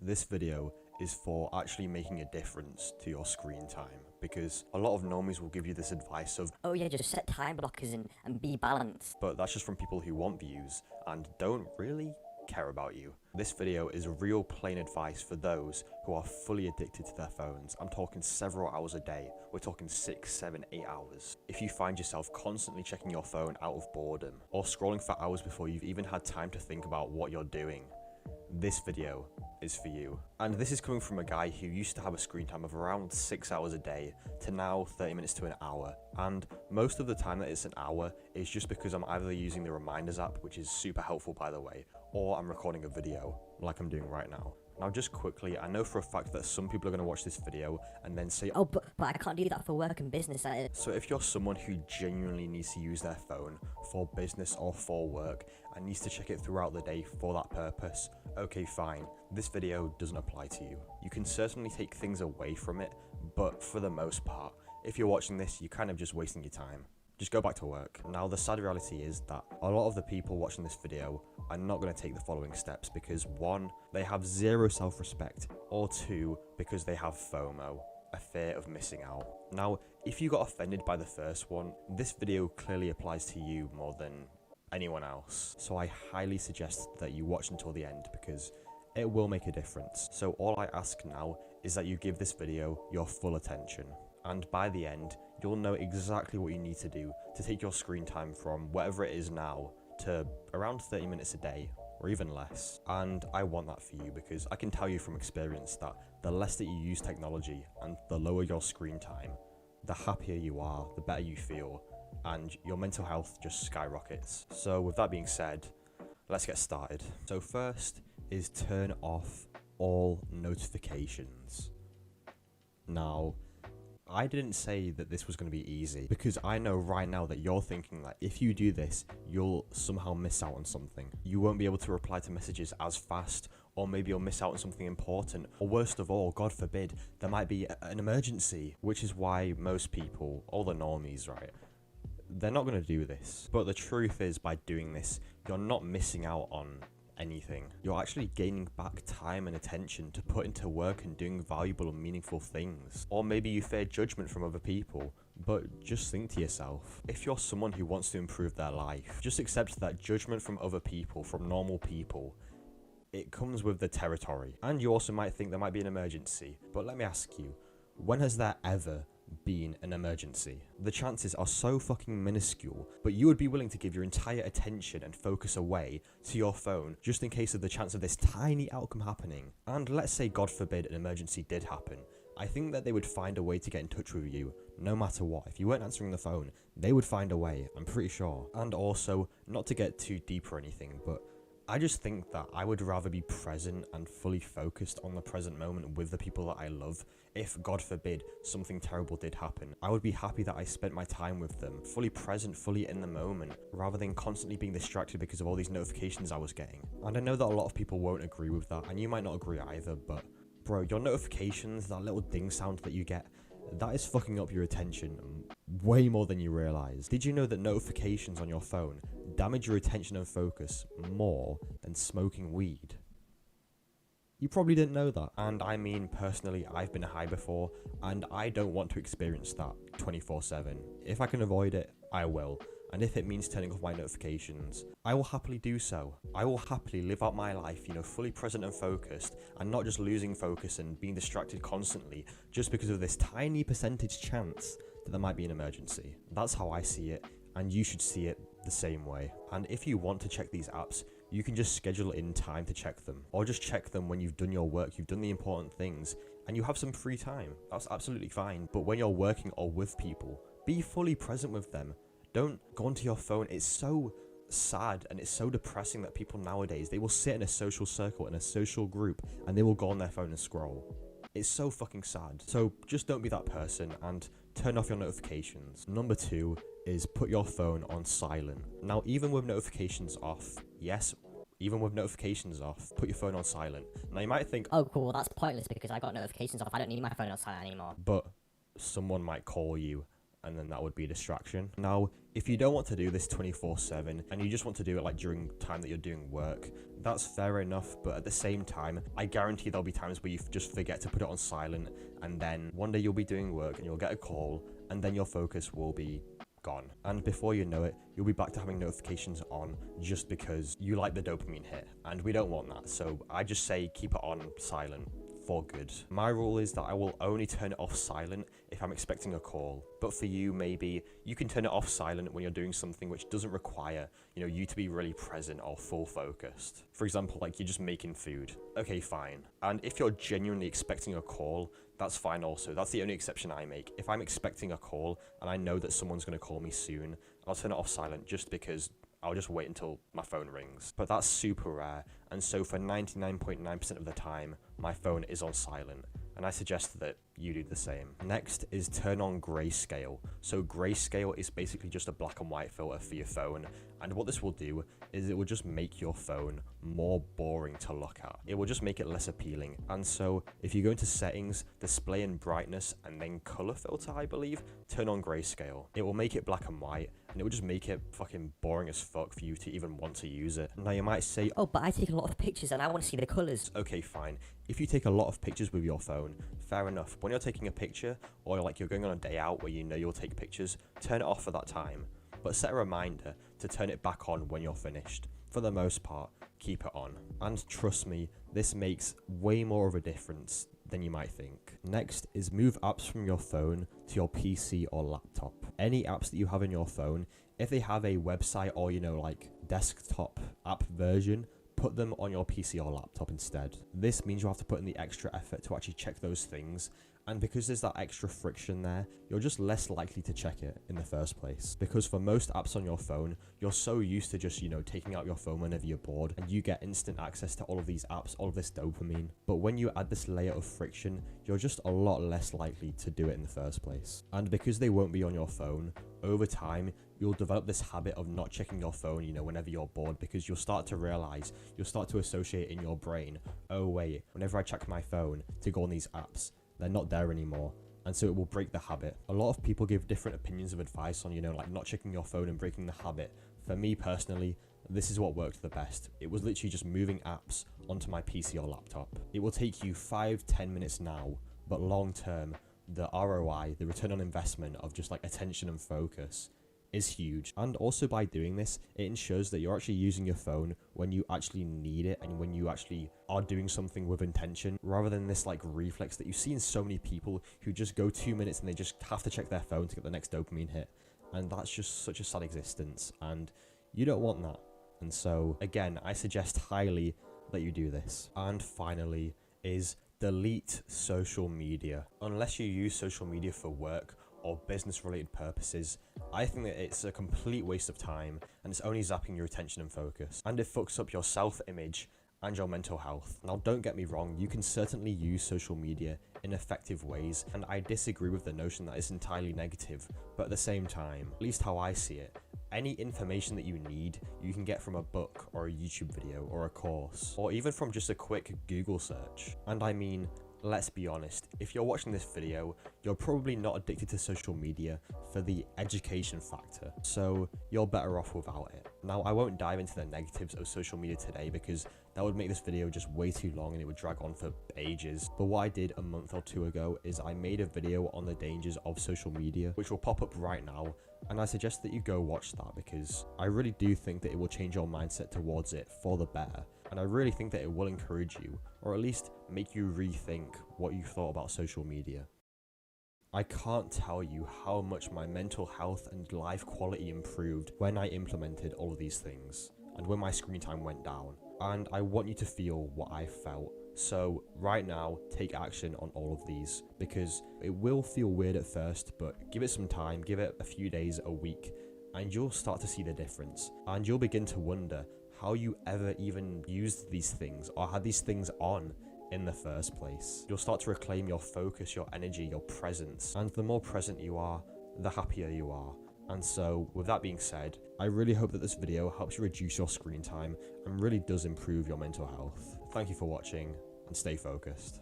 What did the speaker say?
this video is for actually making a difference to your screen time, because a lot of normies will give you this advice of, oh yeah, just set time blockers and be balanced. but that's just from people who want views and don't really care about you. This video is real plain advice for those who are fully addicted to their phones. I'm talking several hours a day. We're talking 6, 7, 8 hours. If you find yourself constantly checking your phone out of boredom or scrolling for hours before you've even had time to think about what you're doing, this video is for you. And this is coming from a guy who used to have a screen time of around 6 hours a day to now 30 minutes to an hour. And most of the time that it's an hour is just because I'm either using the reminders app, which is super helpful by the way, or I'm recording a video like I'm doing right now. Now just quickly, I know for a fact that some people are going to watch this video and then say, oh, but I can't do that for work and business. So if you're someone who genuinely needs to use their phone for business or for work and needs to check it throughout the day for that purpose, okay fine, this video doesn't apply to you. You can certainly take things away from it, but for the most part, if you're watching this, you're kind of just wasting your time. Just go back to work. Now the sad reality is that a lot of the people watching this video are not going to take the following steps because 1, they have zero self-respect, or 2, because they have FOMO, a fear of missing out. Now, if you got offended by the first one, this video clearly applies to you more than anyone else. So I highly suggest that you watch until the end because it will make a difference. So all I ask now is that you give this video your full attention. And by the end, you'll know exactly what you need to do to take your screen time from whatever it is now to around 30 minutes a day or even less. And I want that for you because I can tell you from experience that the less that you use technology and the lower your screen time, the happier you are, the better you feel, and your mental health just skyrockets. So with that being said, let's get started. So first is turn off all notifications. Now, I didn't say that this was going to be easy because I know right now that you're thinking that if you do this, you'll somehow miss out on something. You won't be able to reply to messages as fast, or maybe you'll miss out on something important, or worst of all, God forbid, there might be an emergency, which is why most people, all the normies, right, they're not going to do this. But the truth is, by doing this, you're not missing out on anything. You're actually gaining back time and attention to put into work and doing valuable and meaningful things. Or maybe you fear judgment from other people, but just think to yourself, if you're someone who wants to improve their life, just accept that judgment from other people, from normal people, it comes with the territory. And you also might think there might be an emergency, but let me ask you, when has there ever been an emergency? The chances are so fucking minuscule, but you would be willing to give your entire attention and focus away to your phone just in case of the chance of this tiny outcome happening. And let's say, God forbid, an emergency did happen. I think that they would find a way to get in touch with you, no matter what. If you weren't answering the phone, they would find a way, I'm pretty sure. And also, not to get too deep or anything, but I just think that I would rather be present and fully focused on the present moment with the people that I love. If, God forbid, something terrible did happen, I would be happy that I spent my time with them, fully present, fully in the moment, rather than constantly being distracted because of all these notifications I was getting. And I know that a lot of people won't agree with that, and you might not agree either, but bro, your notifications, that little ding sound that you get, that is fucking up your attention way more than you realize. Did you know that notifications on your phone damage your attention and focus more than smoking weed? You probably didn't know that. And I mean, personally, I've been high before, and I don't want to experience that 24/7. If I can avoid it, I will. And if it means turning off my notifications, I will happily do so. I will happily live out my life, fully present and focused, and not just losing focus and being distracted constantly just because of this tiny percentage chance that there might be an emergency. That's how I see it, and you should see it the same way. And if you want to check these apps, you can just schedule in time to check them, or just check them when you've done your work, you've done the important things, and you have some free time. That's absolutely fine. But when you're working or with people, be fully present with them. Don't go onto your phone. It's so sad and it's so depressing that people nowadays, they will sit in a social circle, in a social group, and they will go on their phone and scroll. It's so fucking sad. So just don't be that person and turn off your notifications. Number 2 is put your phone on silent. Now, even with notifications off, yes, even with notifications off, put your phone on silent. Now you might think, oh cool, that's pointless because I got notifications off. I don't need my phone on silent anymore. But someone might call you and then that would be a distraction. Now, if you don't want to do this 24/7 and you just want to do it like during time that you're doing work, that's fair enough, but at the same time, I guarantee there'll be times where you just forget to put it on silent, and then one day you'll be doing work and you'll get a call, and then your focus will be gone. And before you know it, you'll be back to having notifications on just because you like the dopamine hit, and we don't want that. So I just say keep it on silent for good. My rule is that I will only turn it off silent if I'm expecting a call. But for you, maybe you can turn it off silent when you're doing something which doesn't require, you to be really present or full focused. For example, like you're just making food. Okay, fine. And if you're genuinely expecting a call, that's fine also. That's the only exception I make. If I'm expecting a call and I know that someone's going to call me soon, I'll turn it off silent just because I'll just wait until my phone rings. But that's super rare, and so for 99.9% of the time, my phone is on silent, and I suggest that you do the same. Next is turn on grayscale. So grayscale is basically just a black and white filter for your phone, and what this will do is it will just make your phone more boring to look at. It will just make it less appealing. And so if you go into settings, display and brightness, and then color filter, I believe, turn on grayscale. It will make it black and white, and it will just make it fucking boring as fuck for you to even want to use it. Now you might say, Oh, but I take a lot of pictures and I want to see the colours. okay, fine. If you take a lot of pictures with your phone, fair enough. When you're taking a picture, or like you're going on a day out where you know you'll take pictures, turn it off for that time. But set a reminder to turn it back on when you're finished. For the most part, keep it on. And trust me, this makes way more of a difference than you might think. Next is move apps from your phone to your PC or laptop. Any apps that you have in your phone, if they have a website or like desktop app version, put them on your PC or laptop instead. This means you have to put in the extra effort to actually check those things, and because there's that extra friction there, you're just less likely to check it in the first place. Because for most apps on your phone, you're so used to just, taking out your phone whenever you're bored, and you get instant access to all of these apps, all of this dopamine. But when you add this layer of friction, you're just a lot less likely to do it in the first place. And because they won't be on your phone, over time, you'll develop this habit of not checking your phone, whenever you're bored, because you'll start to associate in your brain, oh wait, whenever I check my phone to go on these apps, they're not there anymore. And so it will break the habit. A lot of people give different opinions of advice on, like not checking your phone and breaking the habit. For me personally, this is what worked the best. It was literally just moving apps onto my PC or laptop. It will take you 5-10 minutes now, but long term, the ROI, the return on investment of just like attention and focus is huge. And also by doing this, it ensures that you're actually using your phone when you actually need it and when you actually are doing something with intention, rather than this like reflex that you see in so many people who just go 2 minutes and they just have to check their phone to get the next dopamine hit. And that's just such a sad existence, and you don't want that. And so again, I suggest highly that you do this. And finally is delete social media. Unless you use social media for work or business related purposes, I think that it's a complete waste of time, and it's only zapping your attention and focus, and it fucks up your self-image and your mental health. Now don't get me wrong, you can certainly use social media in effective ways, and I disagree with the notion that it's entirely negative, but at the same time, at least how I see it, any information that you need, you can get from a book or a YouTube video or a course, or even from just a quick Google search. And I mean, let's be honest, if you're watching this video, you're probably not addicted to social media for the education factor, so you're better off without it. Now, I won't dive into the negatives of social media today because that would make this video just way too long and it would drag on for ages. But what I did a month or two ago is I made a video on the dangers of social media, which will pop up right now, and I suggest that you go watch that because I really do think that it will change your mindset towards it for the better. And I really think that it will encourage you, or at least make you rethink what you thought about social media. I can't tell you how much my mental health and life quality improved when I implemented all of these things, and when my screen time went down. And I want you to feel what I felt. So right now, take action on all of these, because it will feel weird at first, but give it some time, give it a few days, a week, and you'll start to see the difference. And you'll begin to wonder how you ever even used these things or had these things on in the first place. You'll start to reclaim your focus, your energy, your presence, and the more present you are, the happier you are. And so with that being said, I really hope that this video helps you reduce your screen time and really does improve your mental health. Thank you for watching, and stay focused.